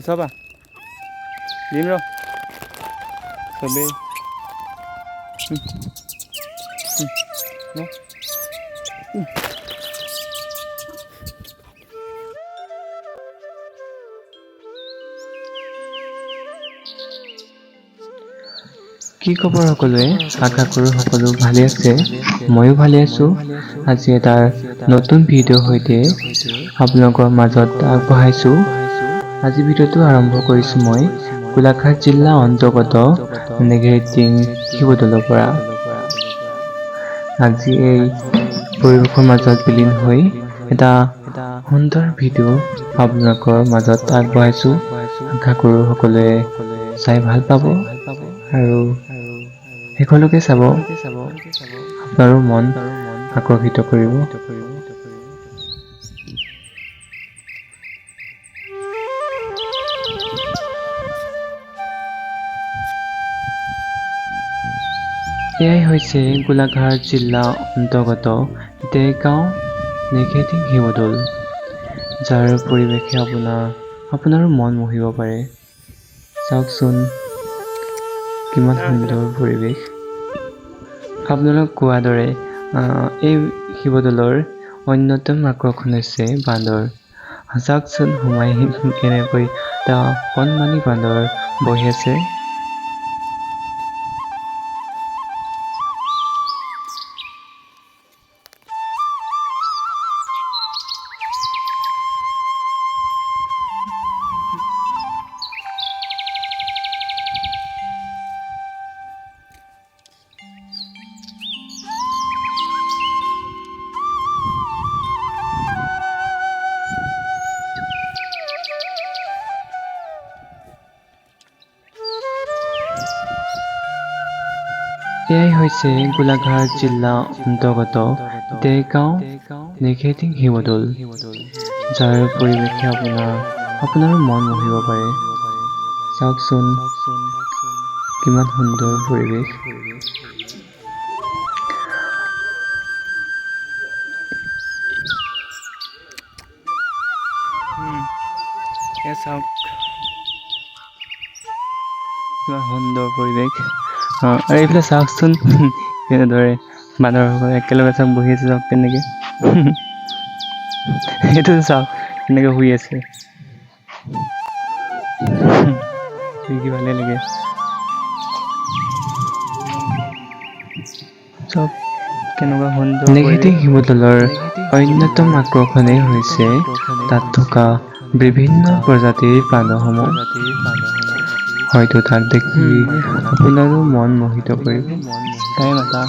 চাবা দিম ৰ চবেই কি খবৰ সকলোৱে? আশা কৰোঁ সকলো ভালে আছে। ময়ো ভালে আছোঁ। আজি এটা নতুন ভিডিঅ'ৰ সৈতে আপোনালোকৰ মাজত আগবঢ়াইছোঁ। আজি ভিডিঅ'টো আৰম্ভ কৰিছোঁ মই গোলাঘাট জিলা অন্তৰ্গত নেঘেৰিটিং শিৱদৌলৰ পৰা। আজি এই পৰিৱেশৰ মাজত বিলীন হৈ এটা সুন্দৰ ভিডিঅ' আপোনালোকৰ মাজত আগবঢ়াইছোঁ। আশা কৰোঁ সকলোৱে চাই ভাল পাব আৰু শেষলৈকে চাব, আপোনাৰো মন আকৰ্ষিত কৰিব। এয়াই হৈছে গোলাঘাট জিলা অন্তৰ্গত দেৰগাঁও নেঘেৰিটিং শিৱদৌল, যাৰ পৰিৱেশে আপোনাৰো মন মোহিব পাৰে। চাওকচোন কিমান সুন্দৰ পৰিৱেশ। আপোনালোক কোৱাৰ দৰে এই শিৱদৌলৰ অন্যতম আকৰ্ষণ হৈছে বান্দৰ। চাওকচোন সোমাই কেনেকৈ এটা কণমানি বান্দৰ বহি আছে। এয়াই হৈছে গোলাঘাট জিলা অন্তৰ্গত দেৰগাঁও নেঘেৰিটিং শিৱদৌল, যাৰ পৰিৱেশে আপোনাৰো মন মোহিব পাৰে। চাওকচোন কিমান সুন্দৰ পৰিৱেশ। চাওক কিমান সুন্দৰ পৰিৱেশ। আৰু এইফালে চাওকচোন কেনেদৰে বান্দৰসকলে একেলগে চাওক বহি আছে, চাওক কেনেকে সেইটো চাওক কেনেকে শুই আছে। দেখি ভালে লাগে। চব কেনেকুৱা সুন্দৰ নেঘেৰিটিং শিৱদৌলৰ অন্যতম আকৰ্ষণেই হৈছে তাত থকা বিভিন্ন প্ৰজাতিৰ বান্দৰসমূহ। হয়তো তাক দেখি আপোনাৰো মন মোহিত কৰিব। তাই মাতা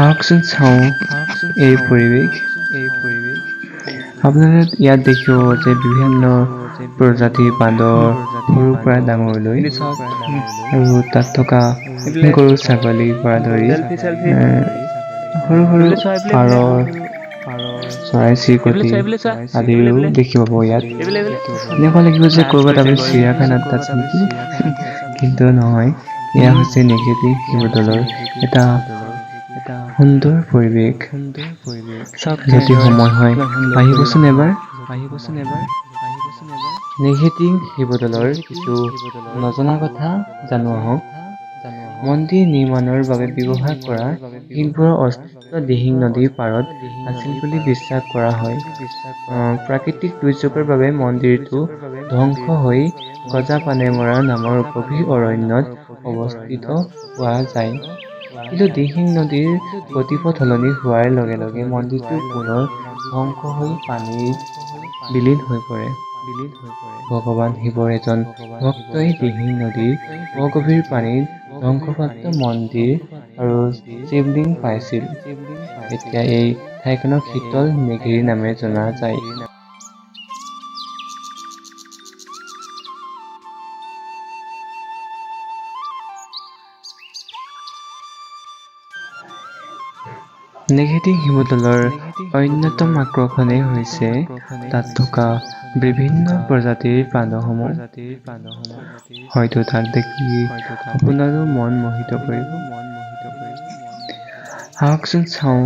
আহকচোন চাওঁ এই পৰিৱেশ। আপোনালোকে ইয়াত দেখিব যে বিভিন্ন প্ৰজাতিৰ বান্দৰ সৰুৰ পৰা ডাঙৰলৈ, চাওক আৰু তাত থকা গৰু ছাগলীৰ পৰা ধৰি সৰু সৰু পাৰ, চৰাই চিৰিকটি আদিও দেখি পাব ইয়াত। এনেকুৱা লাগিব যে ক'ৰবাত আপুনি চিৰিয়াখানাত আছে নেকি, কিন্তু নহয়, এয়া হৈছে নেঘেৰিটিং শিৱদৌলৰ এটা সুন্দৰ পৰিৱেশ। যদি সময় হয় আহিবচোন এবাৰ। নেঘেৰিটিং শিৱদৌলৰ কিছু নজনা কথা জানো আহক। মন্দিৰ নিৰ্মাণৰ বাবে ব্যৱহাৰ কৰা শিলবোৰৰ অস্তিত্ব দিহিং নদীৰ পাৰত আছিল বুলি বিশ্বাস কৰা হয়। প্ৰাকৃতিক দুৰ্যোগৰ বাবে মন্দিৰটো ধ্বংস হৈ গজাপানেমৰা নামৰ গভীৰ অৰণ্যত অৱস্থিত পোৱা যায়। কিন্তু দিহিং নদীৰ গতিপথ সলনি হোৱাৰ লগে লগে মন্দিৰটো পুনৰ ধ্বংস হৈ পানীত বিলীন হৈ পৰে। ভগৱান শিৱৰ এজন ভক্তই দিহিং নদীৰ অগভীৰ পানীত ধ্বংসপ্ৰাপ্ত মন্দিৰ আৰু শিৱলিংগ পাইছিল। এতিয়া এই ঠাইখনক শীতল নেঘেৰি নামেৰে জনা যায়। নেঘেৰিটিং শিৱদৌলৰ অন্যতম আকৰ্ষণেই হৈছে তাত থকা বিভিন্ন প্ৰজাতিৰ বান্দৰসমূহ। হয়তো তাক দেখি আপোনাৰো মন মোহিত কৰিব। আহকচোন চাওঁ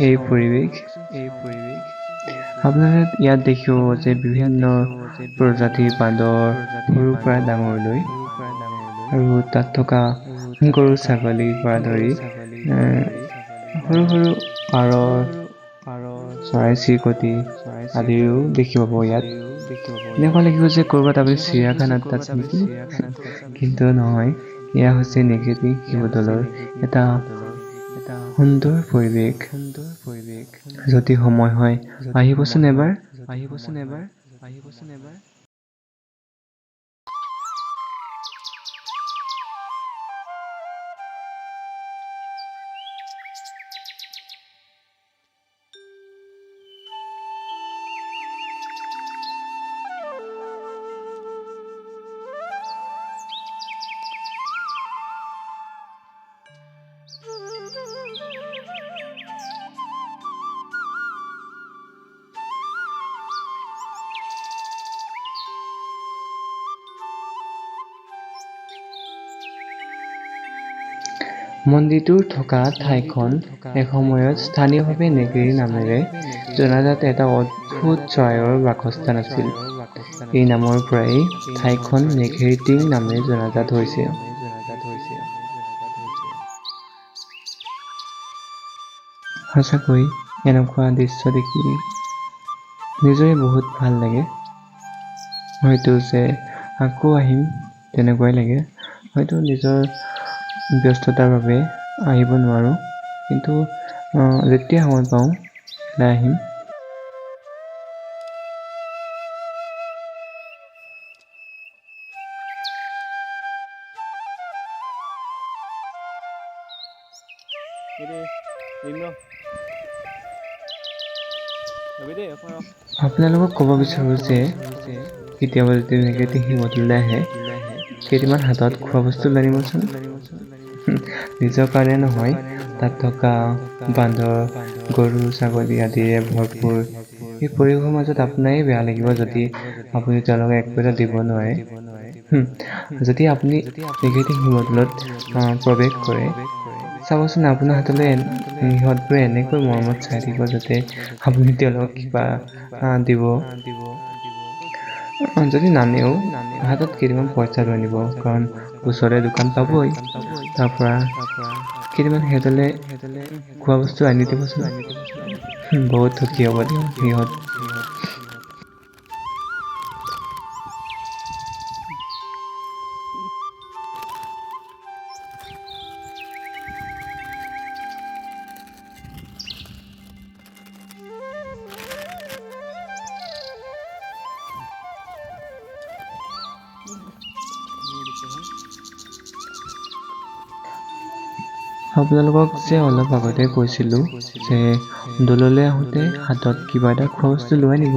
এই পৰিৱেশ। আপোনালোকে ইয়াত দেখিব যে বিভিন্ন প্ৰজাতিৰ বান্দৰ সৰুৰ পৰা ডাঙৰলৈ আৰু তাত থকা গৰু ছাগলীৰ পৰা ধৰি সৰু সৰু পাৰ চৰাই চিৰিকটি আদিও দেখিব পাব ইয়াত। এনেকুৱা লাগিব যে ক'ৰবাত আপুনি চিৰিয়াখানাত আছে নেকি কিন্তু নহয়, এয়া হৈছে নেঘেৰি শিৱদৌলৰ এটা সুন্দৰ পৰিৱেশ। যদি সময় হয় আহিবচোন এবাৰ। মন্দিৰটোৰ থকা ঠাইখন এসময়ত স্থানীয়ভাৱে নেঘেৰি নামেৰে জনাজাত এটা অদ্ভুত চৰাইৰ বাসস্থান আছিল। এই নামৰ পৰাই ঠাইখন নেঘেৰি টিং নামেৰে জনাজাত হৈছে। সঁচাকৈ এনেকুৱা দৃশ্য দেখি নিজৰে বহুত ভাল লাগে। হয়তো যে আকৌ আহিম তেনেকুৱাই লাগে। হয়তো নিজৰ ব্যস্ততাৰ বাবে আহিব নোৱাৰোঁ, কিন্তু যেতিয়া সময় পাওঁ ওলাই আহিম। আপোনালোকক ক'ব বিচাৰোঁ যে কেতিয়াবা যদি নেঘেৰি শিৱদৌললৈ আহে কেইটামান হাতত খোৱা বস্তু লৈ আনিবচোন। নিজৰ কাৰণে নহয়, তাত থকা বান্দৰ গৰু ছাগলী আদিৰে ভৰপূৰ। এই পৰিৱেশৰ মাজত আপোনাৰেই বেয়া লাগিব যদি আপুনি তেওঁলোকক এক পইচা দিব নোৱাৰে। যদি আপুনি নেঘেৰি শিৱদৌলত প্ৰৱেশ কৰে চাবচোন, আপোনাৰ হাতলৈ সিহঁতবোৰে এনেকৈ মৰমত চাই থাকিব যাতে আপুনি তেওঁলোকক কিবা দিব। যদি নানেও হাতত কেইটামান পইচা লৈ আনিব, কাৰণ ওচৰতে দোকান পাবই। তাৰ পৰা কেইটামান সিহঁতলৈ খোৱা বস্তু আনি দিবচোন। বহুত সুখী হ'ব সিহঁত। আপোনালোকক যে অলপ আগতে কৈছিলোঁ যে দৌললৈ আহোঁতে হাতত কিবা এটা খোৱা বস্তু লৈ আনিব।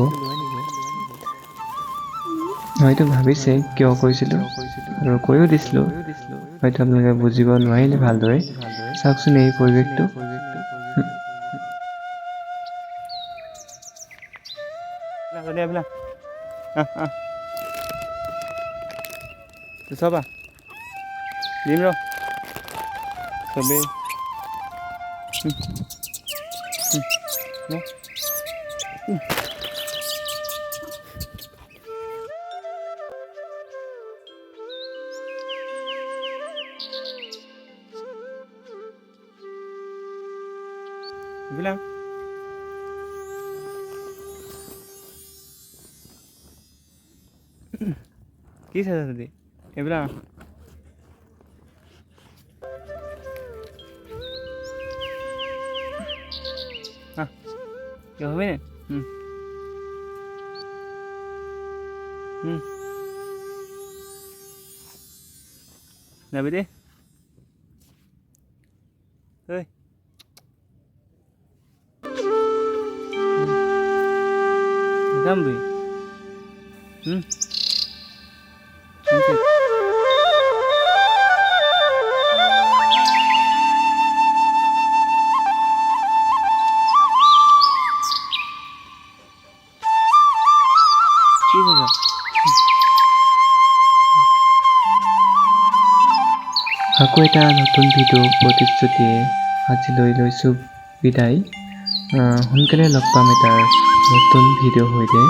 হয়তো ভাবিছে কিয় কৈছিলোঁ আৰু কৈও দিছিলোঁ। হয়তো আপোনালোকে বুজিব নোৱাৰিলে ভালদৰে। চাওকচোন এই পৰিৱেশটো। চাবা দিম ৰ চবেই এইবিলাক কি চাইছা যদি এইবিলাক হবে না যাবি দে ঐ যাম বই আকৌ এটা নতুন ভিডিঅ' প্ৰতিশ্ৰুতিয়ে আজিলৈ লৈছোঁ বিদায়। সোনকালে লগ পাম এটাৰ নতুন ভিডিঅ' সৈতে